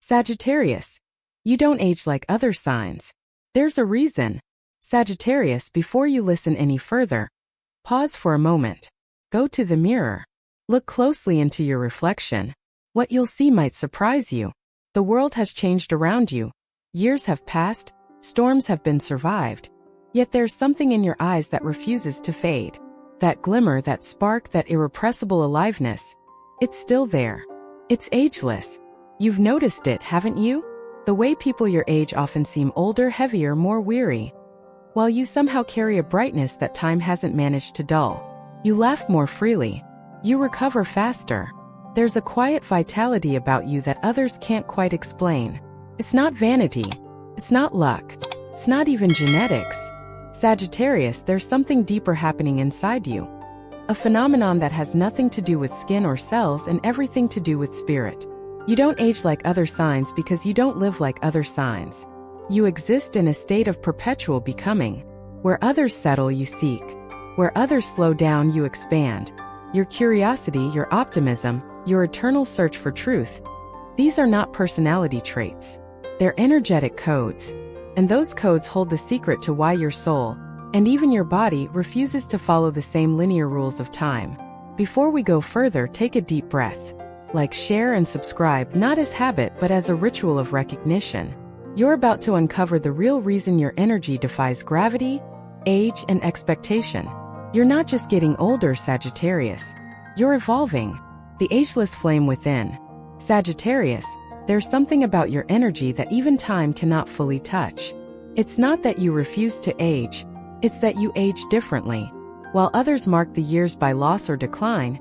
Sagittarius. You don't age like other signs. There's a reason. Sagittarius, before you listen any further, pause for a moment. Go to the mirror. Look closely into your reflection. What you'll see might surprise you. The world has changed around you. Years have passed, storms have been survived. Yet there's something in your eyes that refuses to fade. That glimmer, that spark, that irrepressible aliveness. It's still there. It's ageless. You've noticed it, haven't you? The way people your age often seem older, heavier, more weary. While you somehow carry a brightness that time hasn't managed to dull. You laugh more freely. You recover faster. There's a quiet vitality about you that others can't quite explain. It's not vanity. It's not luck. It's not even genetics. Sagittarius, there's something deeper happening inside you. A phenomenon that has nothing to do with skin or cells and everything to do with spirit. You don't age like other signs because you don't live like other signs. You exist in a state of perpetual becoming. Where others settle, you seek. Where others slow down, you expand. Your curiosity, your optimism, your eternal search for truth. These are not personality traits. They're energetic codes. And those codes hold the secret to why your soul, and even your body, refuses to follow the same linear rules of time. Before we go further, take a deep breath. Like, share, and subscribe, not as habit but as a ritual of recognition. You're about to uncover the real reason your energy defies gravity, age, and expectation. You're not just getting older, Sagittarius. You're evolving. The ageless flame within. Sagittarius, there's something about your energy that even time cannot fully touch. It's not that you refuse to age, it's that you age differently. While others mark the years by loss or decline,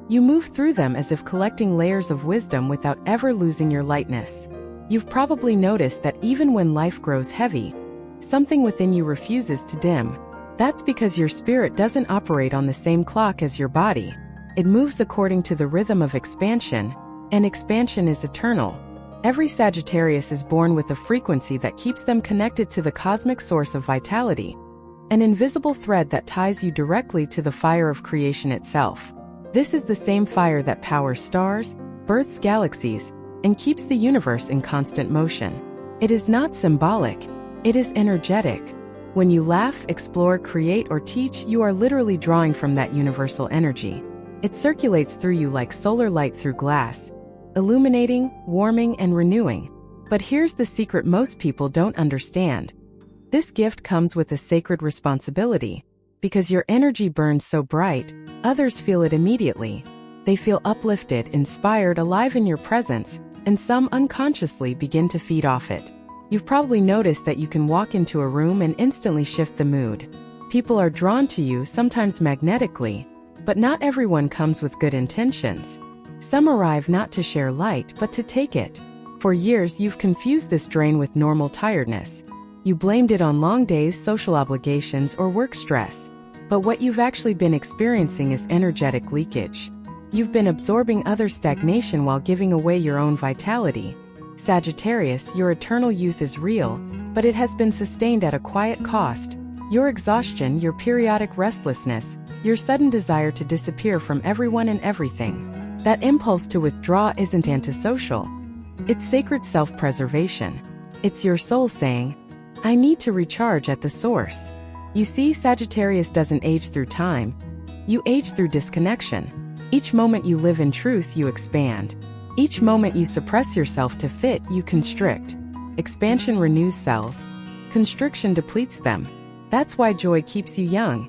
you move through them as if collecting layers of wisdom without ever losing your lightness. You've probably noticed that even when life grows heavy, something within you refuses to dim. That's because your spirit doesn't operate on the same clock as your body. It moves according to the rhythm of expansion, and expansion is eternal. Every Sagittarius is born with a frequency that keeps them connected to the cosmic source of vitality, an invisible thread that ties you directly to the fire of creation itself. This is the same fire that powers stars, births galaxies, and keeps the universe in constant motion. It is not symbolic, it is energetic. When you laugh, explore, create, or teach, you are literally drawing from that universal energy. It circulates through you like solar light through glass, illuminating, warming, and renewing. But here's the secret most people don't understand. This gift comes with a sacred responsibility. Because your energy burns so bright, others feel it immediately. They feel uplifted, inspired, alive in your presence, and some unconsciously begin to feed off it. You've probably noticed that you can walk into a room and instantly shift the mood. People are drawn to you, sometimes magnetically, but not everyone comes with good intentions. Some arrive not to share light, but to take it. For years, you've confused this drain with normal tiredness. You blamed it on long days, social obligations, or work stress. But what you've actually been experiencing is energetic leakage. You've been absorbing others' stagnation while giving away your own vitality. Sagittarius, your eternal youth is real, but it has been sustained at a quiet cost. Your exhaustion, your periodic restlessness, your sudden desire to disappear from everyone and everything. That impulse to withdraw isn't antisocial. It's sacred self-preservation. It's your soul saying, I need to recharge at the source. You see, Sagittarius doesn't age through time. You age through disconnection. Each moment you live in truth, you expand. Each moment you suppress yourself to fit, you constrict. Expansion renews cells. Constriction depletes them. That's why joy keeps you young.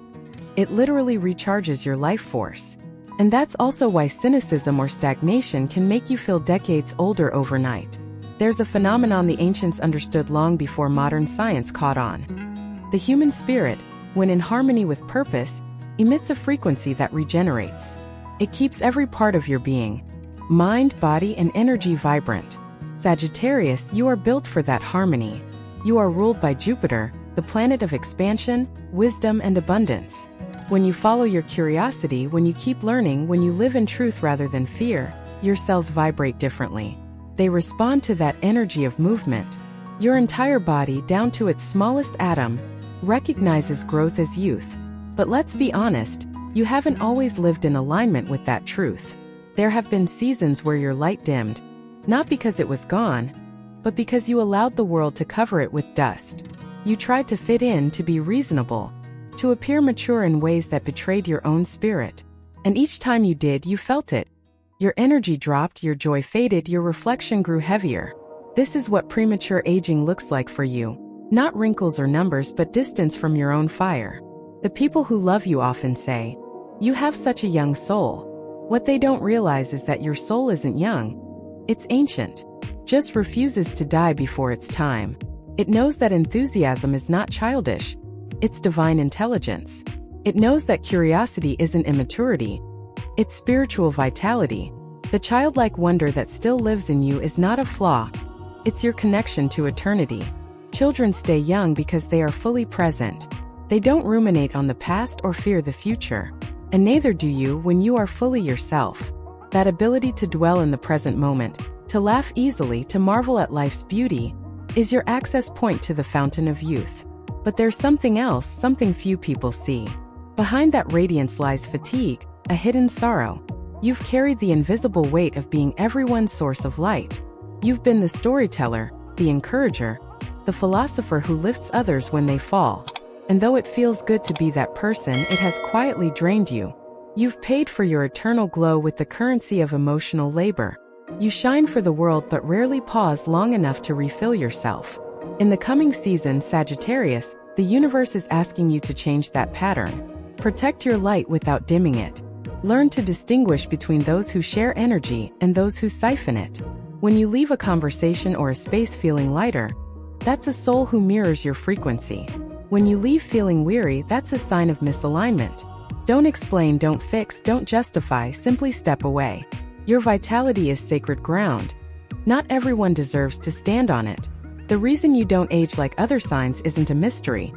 It literally recharges your life force. And that's also why cynicism or stagnation can make you feel decades older overnight. There's a phenomenon the ancients understood long before modern science caught on. The human spirit, when in harmony with purpose, emits a frequency that regenerates. It keeps every part of your being, mind, body, and energy vibrant. Sagittarius, you are built for that harmony. You are ruled by Jupiter, the planet of expansion, wisdom, and abundance. When you follow your curiosity, when you keep learning, when you live in truth rather than fear, your cells vibrate differently. They respond to that energy of movement. Your entire body, down to its smallest atom, recognizes growth as youth. But let's be honest, you haven't always lived in alignment with that truth. There have been seasons where your light dimmed, not because it was gone, but because you allowed the world to cover it with dust. You tried to fit in, to be reasonable, to appear mature in ways that betrayed your own spirit. And each time you did, you felt it. Your energy dropped, your joy faded, your reflection grew heavier. This is what premature aging looks like for you. Not wrinkles or numbers, but distance from your own fire. The people who love you often say, "You have such a young soul." What they don't realize is that your soul isn't young. It's ancient. Just refuses to die before its time. It knows that enthusiasm is not childish. It's divine intelligence. It knows that curiosity isn't immaturity. It's spiritual vitality. The childlike wonder that still lives in you is not a flaw. It's your connection to eternity. Children stay young because they are fully present. They don't ruminate on the past or fear the future. And neither do you when you are fully yourself. That ability to dwell in the present moment, to laugh easily, to marvel at life's beauty, is your access point to the fountain of youth. But there's something else, something few people see. Behind that radiance lies fatigue, a hidden sorrow. You've carried the invisible weight of being everyone's source of light. You've been the storyteller, the encourager, the philosopher who lifts others when they fall. And though it feels good to be that person, it has quietly drained you. You've paid for your eternal glow with the currency of emotional labor. You shine for the world but rarely pause long enough to refill yourself. In the coming season, Sagittarius, the universe is asking you to change that pattern. Protect your light without dimming it. Learn to distinguish between those who share energy and those who siphon it. When you leave a conversation or a space feeling lighter, that's a soul who mirrors your frequency. When you leave feeling weary, that's a sign of misalignment. Don't explain, don't fix, don't justify, simply step away. Your vitality is sacred ground. Not everyone deserves to stand on it. The reason you don't age like other signs isn't a mystery.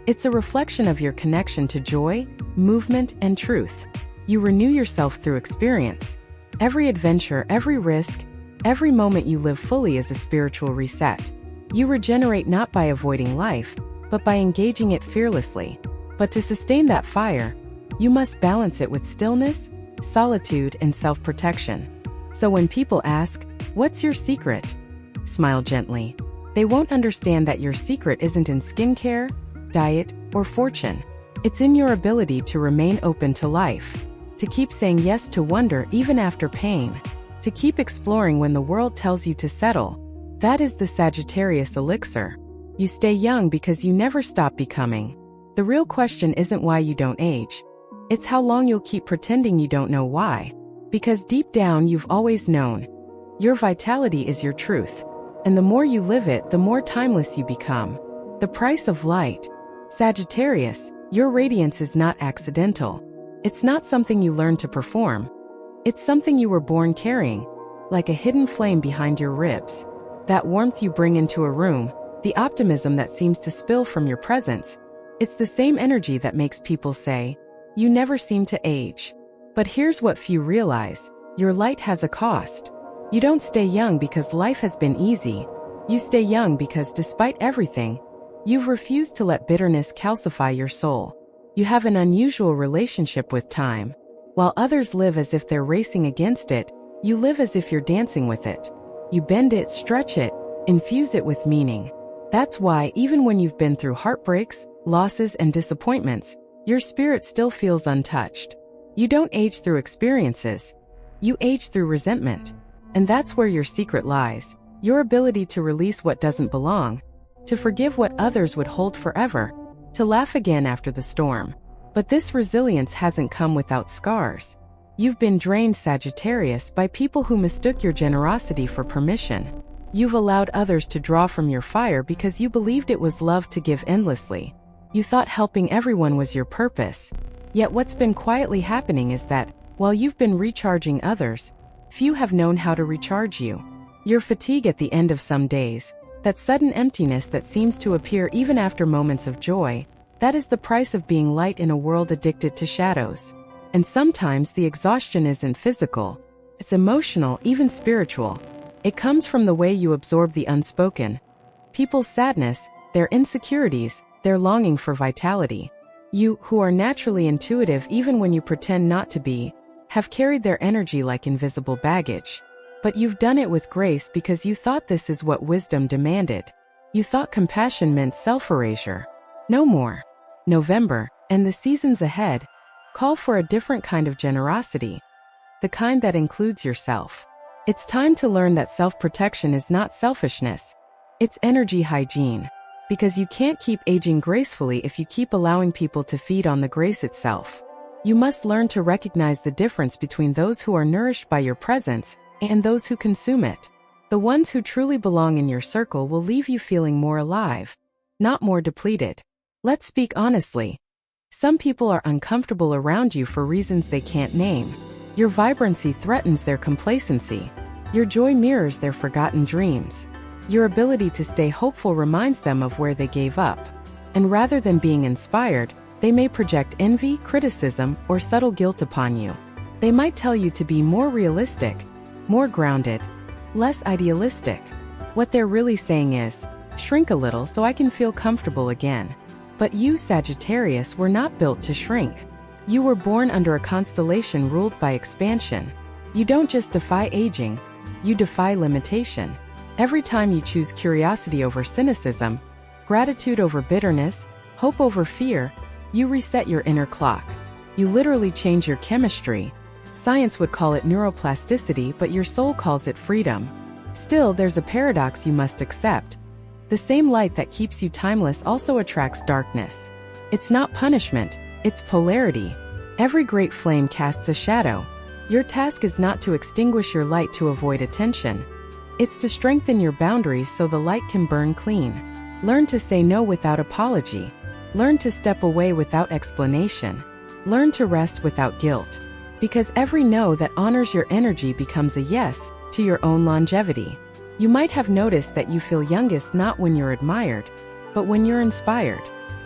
It's a reflection of your connection to joy, movement, and truth. You renew yourself through experience. Every adventure, every risk, every moment you live fully is a spiritual reset. You regenerate not by avoiding life, but by engaging it fearlessly. But to sustain that fire, you must balance it with stillness, solitude, and self-protection. So when people ask, "What's your secret?" smile gently. They won't understand that your secret isn't in skincare, diet, or fortune. It's in your ability to remain open to life, to keep saying yes to wonder even after pain, to keep exploring when the world tells you to settle. That is the Sagittarius elixir. You stay young because you never stop becoming. The real question isn't why you don't age. It's how long you'll keep pretending you don't know why. Because deep down you've always known. Your vitality is your truth. And the more you live it, the more timeless you become. The price of light. Sagittarius, your radiance is not accidental. It's not something you learn to perform. It's something you were born carrying, like a hidden flame behind your ribs. That warmth you bring into a room, the optimism that seems to spill from your presence, it's the same energy that makes people say, "You never seem to age." But here's what few realize. Your light has a cost. You don't stay young because life has been easy. You stay young because despite everything, you've refused to let bitterness calcify your soul. You have an unusual relationship with time. While others live as if they're racing against it, you live as if you're dancing with it. You bend it, stretch it, infuse it with meaning. That's why even when you've been through heartbreaks, losses, and disappointments, your spirit still feels untouched. You don't age through experiences. You age through resentment. And that's where your secret lies. Your ability to release what doesn't belong, to forgive what others would hold forever, to laugh again after the storm. But this resilience hasn't come without scars. You've been drained, Sagittarius, by people who mistook your generosity for permission. You've allowed others to draw from your fire because you believed it was love to give endlessly. You thought helping everyone was your purpose. Yet what's been quietly happening is that, while you've been recharging others, few have known how to recharge you. Your fatigue at the end of some days, that sudden emptiness that seems to appear even after moments of joy, that is the price of being light in a world addicted to shadows. And sometimes the exhaustion isn't physical, it's emotional, even spiritual. It comes from the way you absorb the unspoken. People's sadness, their insecurities, their longing for vitality. You, who are naturally intuitive even when you pretend not to be, have carried their energy like invisible baggage. But you've done it with grace because you thought this is what wisdom demanded. You thought compassion meant self-erasure. No more. November, and the seasons ahead, call for a different kind of generosity, the kind that includes yourself. It's time to learn that self-protection is not selfishness. It's energy hygiene. Because you can't keep aging gracefully if you keep allowing people to feed on the grace itself. You must learn to recognize the difference between those who are nourished by your presence and those who consume it. The ones who truly belong in your circle will leave you feeling more alive, not more depleted. Let's speak honestly. Some people are uncomfortable around you for reasons they can't name. Your vibrancy threatens their complacency. Your joy mirrors their forgotten dreams. Your ability to stay hopeful reminds them of where they gave up. And rather than being inspired, they may project envy, criticism, or subtle guilt upon you. They might tell you to be more realistic, more grounded, less idealistic. What they're really saying is, shrink a little so I can feel comfortable again. But you, Sagittarius, were not built to shrink. You were born under a constellation ruled by expansion. You don't just defy aging, you defy limitation. Every time you choose curiosity over cynicism, gratitude over bitterness, hope over fear, you reset your inner clock. You literally change your chemistry. Science would call it neuroplasticity, but your soul calls it freedom. Still, there's a paradox you must accept. The same light that keeps you timeless also attracts darkness. It's not punishment, it's polarity. Every great flame casts a shadow. Your task is not to extinguish your light to avoid attention. It's to strengthen your boundaries so the light can burn clean. Learn to say no without apology. Learn to step away without explanation. Learn to rest without guilt. Because every no that honors your energy becomes a yes to your own longevity. You might have noticed that you feel youngest not when you're admired, but when you're inspired.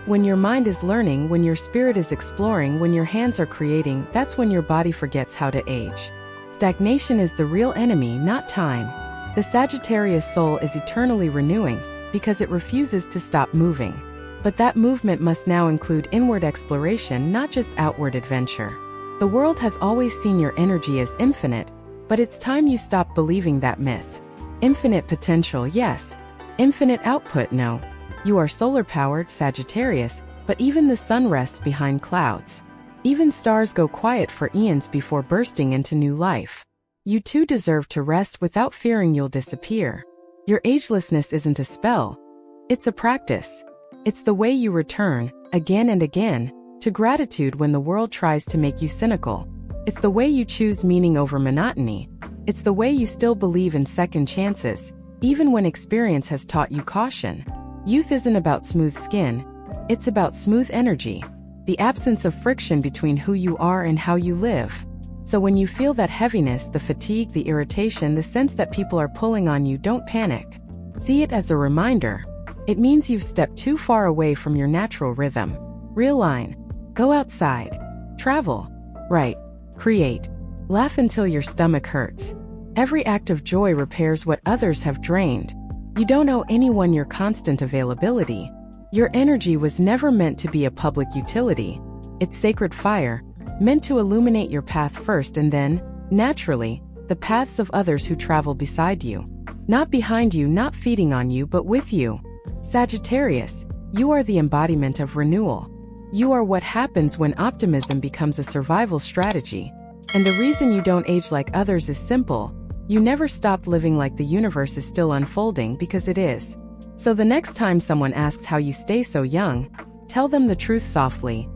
When your mind is learning, when your spirit is exploring, when your hands are creating, that's when your body forgets how to age. Stagnation is the real enemy, not time. The Sagittarius soul is eternally renewing because it refuses to stop moving. But that movement must now include inward exploration, not just outward adventure. The world has always seen your energy as infinite, but it's time you stop believing that myth. Infinite potential, yes. Infinite output, no. You are solar-powered, Sagittarius, but even the sun rests behind clouds. Even stars go quiet for eons before bursting into new life. You too deserve to rest without fearing you'll disappear. Your agelessness isn't a spell. It's a practice. It's the way you return, again and again, to gratitude when the world tries to make you cynical. It's the way you choose meaning over monotony. It's the way you still believe in second chances, even when experience has taught you caution. Youth isn't about smooth skin. It's about smooth energy. The absence of friction between who you are and how you live. So when you feel that heaviness, the fatigue, the irritation, the sense that people are pulling on you, don't panic. See it as a reminder. It means you've stepped too far away from your natural rhythm. Realign. Go outside. Travel. Write. Create. Laugh until your stomach hurts. Every act of joy repairs what others have drained. You don't owe anyone your constant availability. Your energy was never meant to be a public utility. It's sacred fire, meant to illuminate your path first and then, naturally, the paths of others who travel beside you. Not behind you, not feeding on you, but with you. Sagittarius, you are the embodiment of renewal. You are what happens when optimism becomes a survival strategy. And the reason you don't age like others is simple. You never stopped living like the universe is still unfolding, because it is. So the next time someone asks how you stay so young, tell them the truth softly.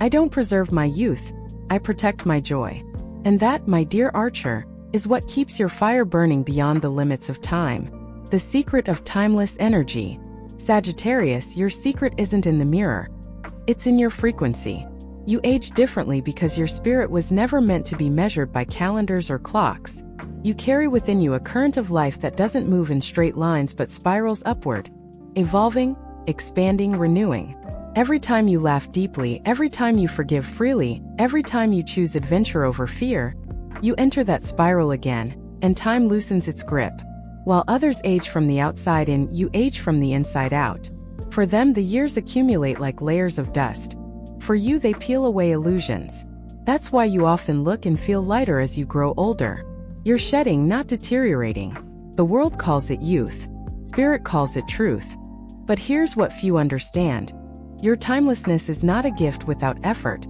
I don't preserve my youth, I protect my joy. And that, my dear archer, is what keeps your fire burning beyond the limits of time. The secret of timeless energy. Sagittarius, your secret isn't in the mirror. It's in your frequency. You age differently because your spirit was never meant to be measured by calendars or clocks. You carry within you a current of life that doesn't move in straight lines but spirals upward, evolving, expanding, renewing. Every time you laugh deeply, every time you forgive freely, every time you choose adventure over fear, you enter that spiral again, and time loosens its grip. While others age from the outside in, you age from the inside out. For them, the years accumulate like layers of dust. For you, they peel away illusions. That's why you often look and feel lighter as you grow older. You're shedding, not deteriorating. The world calls it youth. Spirit calls it truth. But here's what few understand. Your timelessness is not a gift without effort.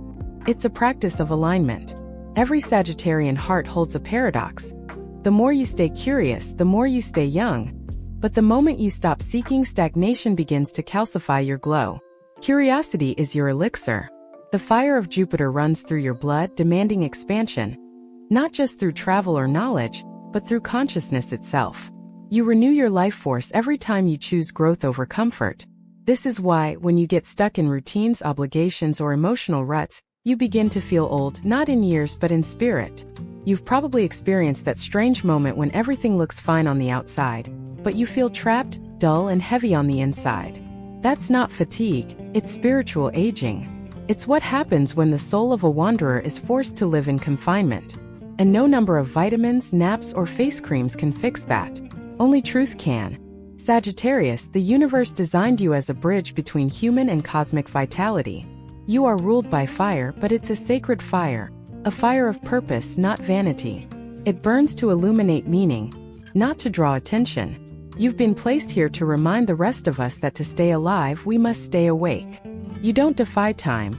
It's a practice of alignment. Every Sagittarian heart holds a paradox. The more you stay curious, the more you stay young. But the moment you stop seeking, stagnation begins to calcify your glow. Curiosity is your elixir. The fire of Jupiter runs through your blood, demanding expansion. Not just through travel or knowledge, but through consciousness itself. You renew your life force every time you choose growth over comfort. This is why, when you get stuck in routines, obligations, or emotional ruts, you begin to feel old, not in years but in spirit. You've probably experienced that strange moment when everything looks fine on the outside, but you feel trapped, dull, and heavy on the inside. That's not fatigue, it's spiritual aging. It's what happens when the soul of a wanderer is forced to live in confinement. And no number of vitamins, naps, or face creams can fix that. Only truth can. Sagittarius, the universe designed you as a bridge between human and cosmic vitality. You are ruled by fire, but it's a sacred fire, a fire of purpose, not vanity. It burns to illuminate meaning, not to draw attention. You've been placed here to remind the rest of us that to stay alive, we must stay awake. You don't defy time.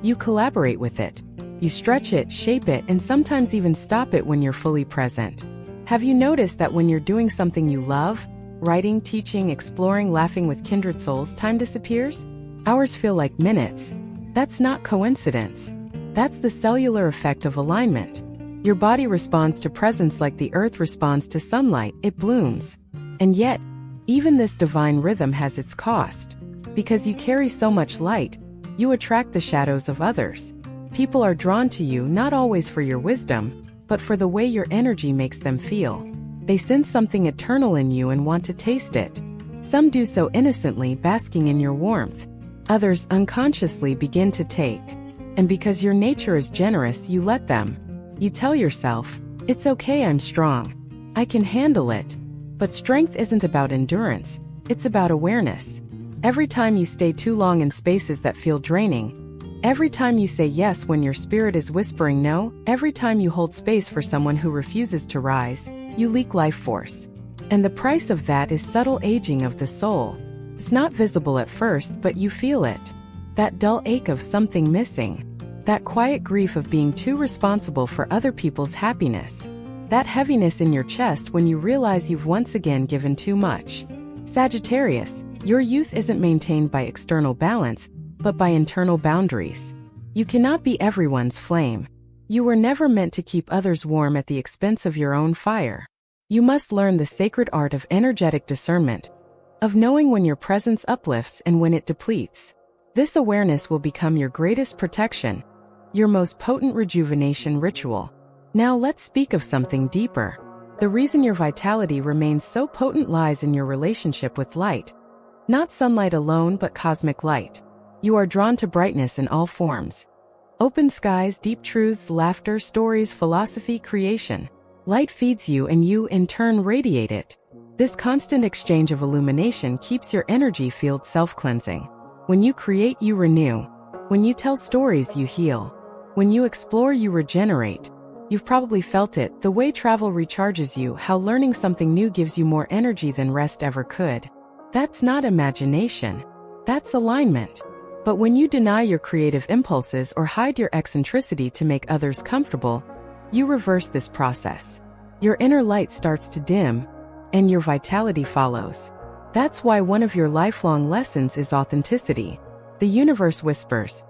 You collaborate with it. You stretch it, shape it, and sometimes even stop it when you're fully present. Have you noticed that when you're doing something you love, writing, teaching, exploring, laughing with kindred souls, time disappears? Hours feel like minutes. That's not coincidence. That's the cellular effect of alignment. Your body responds to presence like the earth responds to sunlight, it blooms. And yet, even this divine rhythm has its cost. Because you carry so much light, you attract the shadows of others. People are drawn to you not always for your wisdom, but for the way your energy makes them feel. They sense something eternal in you and want to taste it. Some do so innocently, basking in your warmth. Others unconsciously begin to take. And because your nature is generous, you let them. You tell yourself, it's okay, I'm strong. I can handle it. But strength isn't about endurance, it's about awareness. Every time you stay too long in spaces that feel draining, every time you say yes when your spirit is whispering no, every time you hold space for someone who refuses to rise, you leak life force. And the price of that is subtle aging of the soul. It's not visible at first, but you feel it. That dull ache of something missing. That quiet grief of being too responsible for other people's happiness. That heaviness in your chest when you realize you've once again given too much. Sagittarius, your youth isn't maintained by external balance, but by internal boundaries. You cannot be everyone's flame. You were never meant to keep others warm at the expense of your own fire. You must learn the sacred art of energetic discernment, of knowing when your presence uplifts and when it depletes. This awareness will become your greatest protection, your most potent rejuvenation ritual. Now let's speak of something deeper. The reason your vitality remains so potent lies in your relationship with light. Not sunlight alone, but cosmic light. You are drawn to brightness in all forms. Open skies, deep truths, laughter, stories, philosophy, creation. Light feeds you and you, in turn, radiate it. This constant exchange of illumination keeps your energy field self-cleansing. When you create, you renew. When you tell stories, you heal. When you explore, you regenerate. You've probably felt it, the way travel recharges you, how learning something new gives you more energy than rest ever could. That's not imagination. That's alignment. But when you deny your creative impulses or hide your eccentricity to make others comfortable, you reverse this process. Your inner light starts to dim, and your vitality follows. That's why one of your lifelong lessons is authenticity. The universe whispers,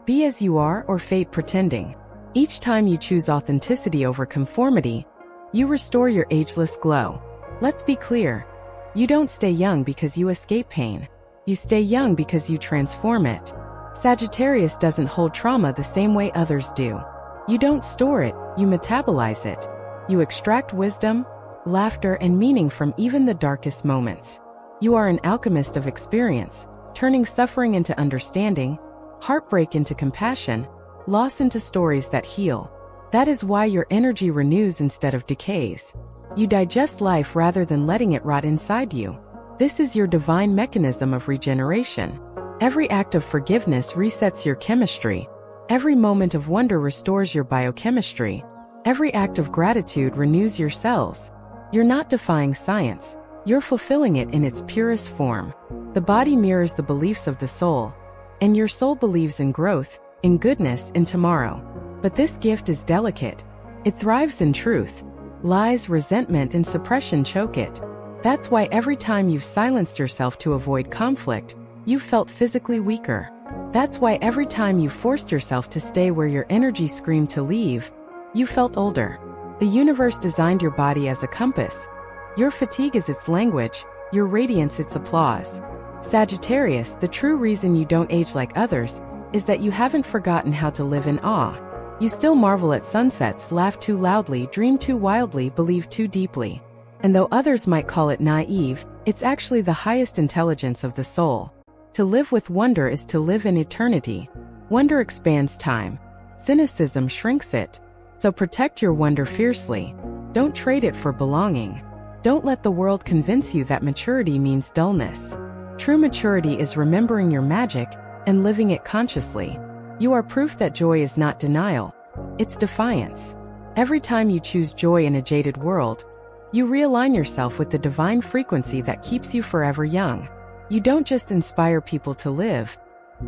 be as you are or fate pretending. Each time you choose authenticity over conformity, you restore your ageless glow. Let's be clear. You don't stay young because you escape pain. You stay young because you transform it. Sagittarius doesn't hold trauma the same way others do. You don't store it, you metabolize it. You extract wisdom, laughter, and meaning from even the darkest moments. You are an alchemist of experience, turning suffering into understanding, heartbreak into compassion, loss into stories that heal. That is why your energy renews instead of decays. You digest life rather than letting it rot inside you. This is your divine mechanism of regeneration. Every act of forgiveness resets your chemistry. Every moment of wonder restores your biochemistry. Every act of gratitude renews your cells. You're not defying science, you're fulfilling it in its purest form. The body mirrors the beliefs of the soul, and your soul believes in growth, in goodness, in tomorrow. But this gift is delicate. It thrives in truth. Lies, resentment, and suppression choke it. That's why every time you've silenced yourself to avoid conflict, you felt physically weaker. That's why every time you forced yourself to stay where your energy screamed to leave, you felt older. The universe designed your body as a compass. Your fatigue is its language, your radiance its applause. Sagittarius, the true reason you don't age like others is that you haven't forgotten how to live in awe. You still marvel at sunsets, laugh too loudly, dream too wildly, believe too deeply. And though others might call it naive, it's actually the highest intelligence of the soul. To live with wonder is to live in eternity. Wonder expands time. Cynicism shrinks it. So protect your wonder fiercely. Don't trade it for belonging. Don't let the world convince you that maturity means dullness. True maturity is remembering your magic and living it consciously. You are proof that joy is not denial. It's defiance. Every time you choose joy in a jaded world, you realign yourself with the divine frequency that keeps you forever young. You don't just inspire people to live.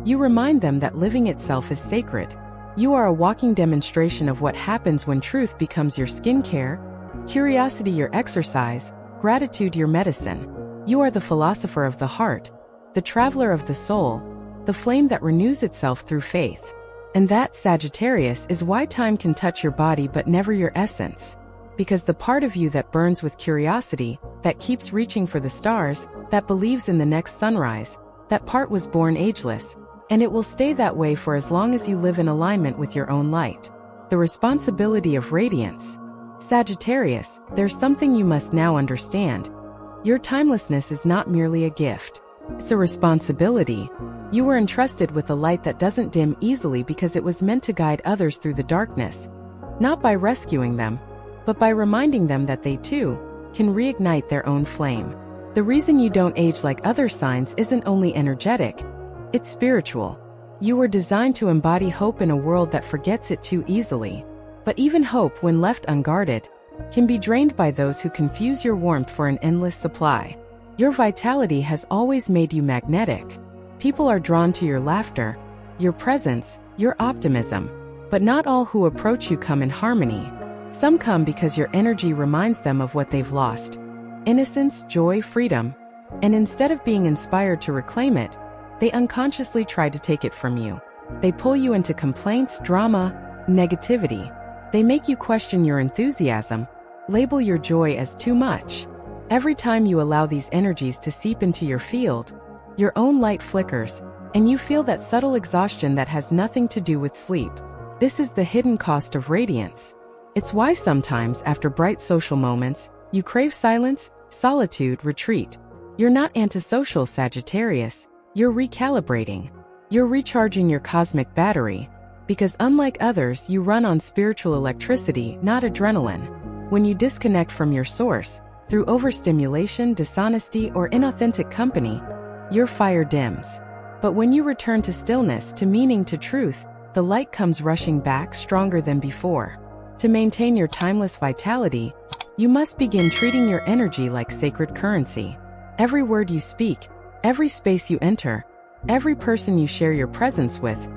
You remind them that living itself is sacred. You are a walking demonstration of what happens when truth becomes your skincare, curiosity your exercise, gratitude your medicine. You are the philosopher of the heart, the traveler of the soul, the flame that renews itself through faith. And that, Sagittarius, is why time can touch your body but never your essence. Because the part of you that burns with curiosity, that keeps reaching for the stars, that believes in the next sunrise, that part was born ageless, and it will stay that way for as long as you live in alignment with your own light. The responsibility of radiance. Sagittarius, there's something you must now understand. Your timelessness is not merely a gift. It's a responsibility. You were entrusted with a light that doesn't dim easily because it was meant to guide others through the darkness. Not by rescuing them, but by reminding them that they too can reignite their own flame. The reason you don't age like other signs isn't only energetic, it's spiritual. You were designed to embody hope in a world that forgets it too easily. But even hope, when left unguarded, can be drained by those who confuse your warmth for an endless supply. Your vitality has always made you magnetic. People are drawn to your laughter, your presence, your optimism. But not all who approach you come in harmony. Some come because your energy reminds them of what they've lost. Innocence, joy, freedom. And instead of being inspired to reclaim it, they unconsciously try to take it from you. They pull you into complaints, drama, negativity. They make you question your enthusiasm, label your joy as too much. Every time you allow these energies to seep into your field, your own light flickers, and you feel that subtle exhaustion that has nothing to do with sleep. This is the hidden cost of radiance. It's why sometimes, after bright social moments, you crave silence, solitude, retreat. You're not antisocial, Sagittarius. You're recalibrating. You're recharging your cosmic battery. Because unlike others, you run on spiritual electricity, not adrenaline. When you disconnect from your source, through overstimulation, dishonesty, or inauthentic company, your fire dims. But when you return to stillness, to meaning, to truth, the light comes rushing back, stronger than before. To maintain your timeless vitality, you must begin treating your energy like sacred currency. Every word you speak, every space you enter, every person you share your presence with,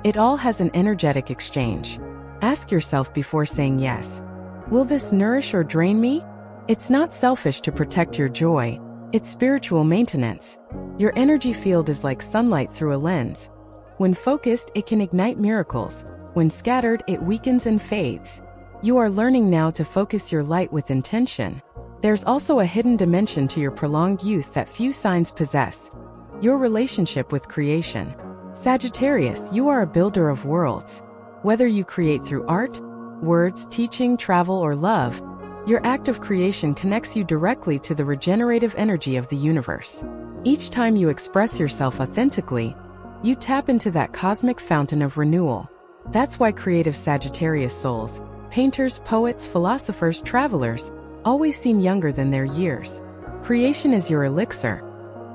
it all has an energetic exchange. Ask yourself before saying yes. Will this nourish or drain me? It's not selfish to protect your joy, it's spiritual maintenance. Your energy field is like sunlight through a lens. When focused, it can ignite miracles. When scattered, it weakens and fades. You are learning now to focus your light with intention. There's also a hidden dimension to your prolonged youth that few signs possess. Your relationship with creation. Sagittarius, you are a builder of worlds. Whether you create through art, words, teaching, travel, or love, your act of creation connects you directly to the regenerative energy of the universe. Each time you express yourself authentically, you tap into that cosmic fountain of renewal. That's why creative Sagittarius souls, painters, poets, philosophers, travelers, always seem younger than their years. Creation is your elixir.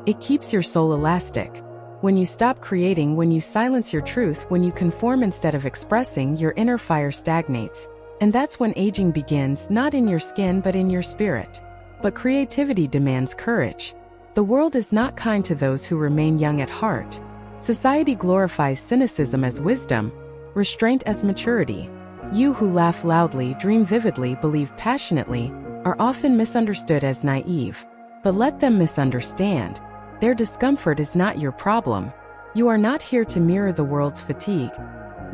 It keeps your soul elastic. When you stop creating, when you silence your truth, when you conform instead of expressing, your inner fire stagnates. And that's when aging begins, not in your skin but in your spirit. But creativity demands courage. The world is not kind to those who remain young at heart. Society glorifies cynicism as wisdom, restraint as maturity. You who laugh loudly, dream vividly, believe passionately, are often misunderstood as naive. But let them misunderstand. Their discomfort is not your problem. You are not here to mirror the world's fatigue.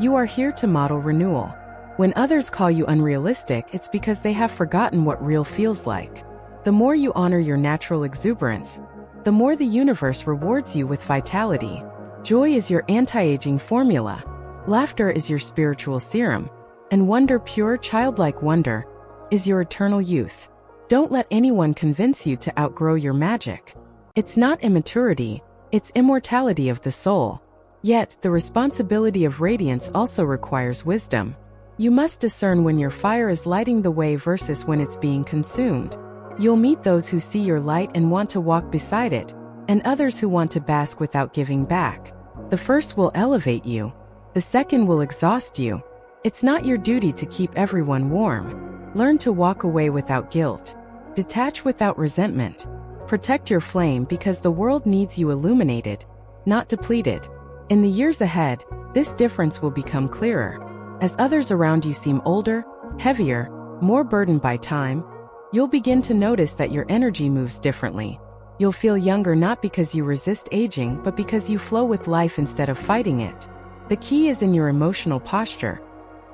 You are here to model renewal. When others call you unrealistic, it's because they have forgotten what real feels like. The more you honor your natural exuberance, the more the universe rewards you with vitality. Joy is your anti-aging formula. Laughter is your spiritual serum. And wonder, pure childlike wonder, is your eternal youth. Don't let anyone convince you to outgrow your magic. It's not immaturity, it's immortality of the soul. Yet, the responsibility of radiance also requires wisdom. You must discern when your fire is lighting the way versus when it's being consumed. You'll meet those who see your light and want to walk beside it, and others who want to bask without giving back. The first will elevate you. The second will exhaust you. It's not your duty to keep everyone warm. Learn to walk away without guilt. Detach without resentment. Protect your flame because the world needs you illuminated, not depleted. In the years ahead, this difference will become clearer. As others around you seem older, heavier, more burdened by time, you'll begin to notice that your energy moves differently. You'll feel younger not because you resist aging, but because you flow with life instead of fighting it. The key is in your emotional posture.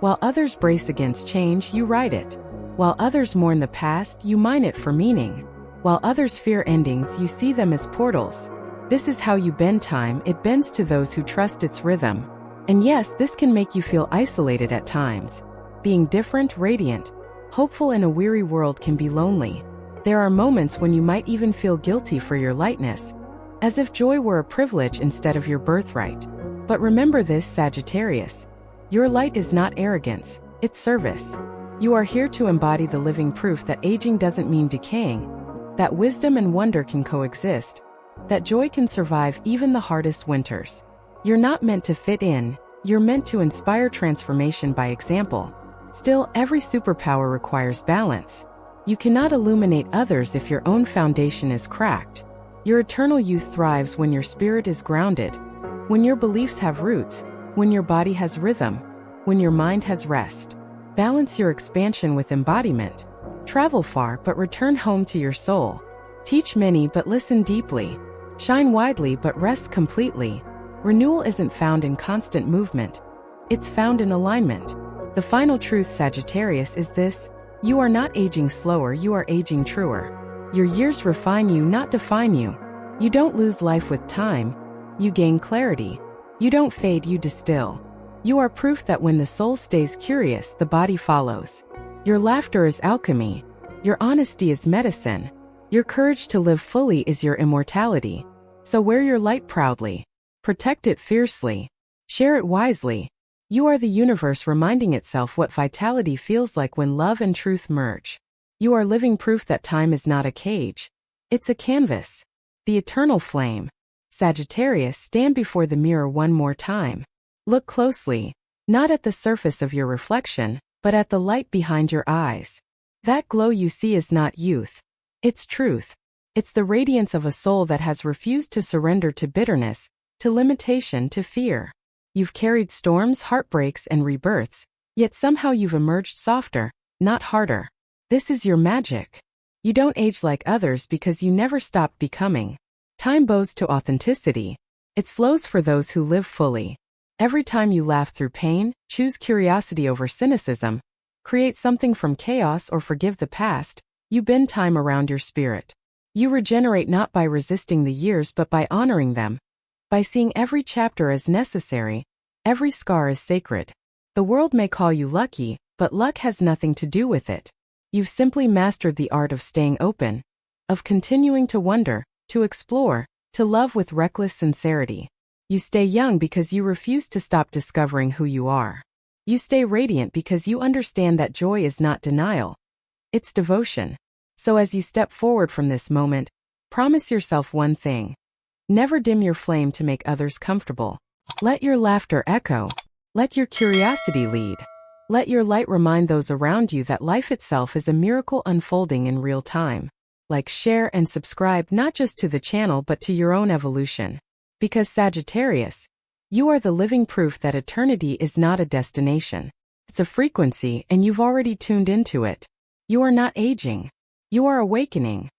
While others brace against change, you ride it. While others mourn the past, you mine it for meaning. While others fear endings, you see them as portals. This is how you bend time. It bends to those who trust its rhythm. And yes, this can make you feel isolated at times. Being different, radiant, hopeful in a weary world can be lonely. There are moments when you might even feel guilty for your lightness, as if joy were a privilege instead of your birthright. But remember this, Sagittarius. Your light is not arrogance, it's service. You are here to embody the living proof that aging doesn't mean decaying, that wisdom and wonder can coexist, that joy can survive even the hardest winters. You're not meant to fit in, you're meant to inspire transformation by example. Still, every superpower requires balance. You cannot illuminate others if your own foundation is cracked. Your eternal youth thrives when your spirit is grounded, when your beliefs have roots, when your body has rhythm, when your mind has rest. Balance your expansion with embodiment. Travel far but return home to your soul. Teach many but listen deeply. Shine widely but rest completely. Renewal isn't found in constant movement. It's found in alignment. The final truth, Sagittarius, is this: you are not aging slower, you are aging truer. Your years refine you, not define you. You don't lose life with time. You gain clarity. You don't fade, you distill. You are proof that when the soul stays curious, the body follows. Your laughter is alchemy. Your honesty is medicine. Your courage to live fully is your immortality. So wear your light proudly. Protect it fiercely. Share it wisely. You are the universe reminding itself what vitality feels like when love and truth merge. You are living proof that time is not a cage. It's a canvas. The eternal flame. Sagittarius, stand before the mirror one more time. Look closely, not at the surface of your reflection, but at the light behind your eyes. That glow you see is not youth. It's truth. It's the radiance of a soul that has refused to surrender to bitterness, to limitation, to fear. You've carried storms, heartbreaks, and rebirths, yet somehow you've emerged softer, not harder. This is your magic. You don't age like others because you never stopped becoming. Time bows to authenticity. It slows for those who live fully. Every time you laugh through pain, choose curiosity over cynicism, create something from chaos, or forgive the past, you bend time around your spirit. You regenerate not by resisting the years but by honoring them. By seeing every chapter as necessary, every scar as sacred. The world may call you lucky, but luck has nothing to do with it. You've simply mastered the art of staying open, of continuing to wonder, to explore, to love with reckless sincerity. You stay young because you refuse to stop discovering who you are. You stay radiant because you understand that joy is not denial. It's devotion. So as you step forward from this moment, promise yourself one thing. Never dim your flame to make others comfortable. Let your laughter echo. Let your curiosity lead. Let your light remind those around you that life itself is a miracle unfolding in real time. Like, share, and subscribe not just to the channel but to your own evolution. Because Sagittarius, you are the living proof that eternity is not a destination. It's a frequency, and you've already tuned into it. You are not aging. You are awakening.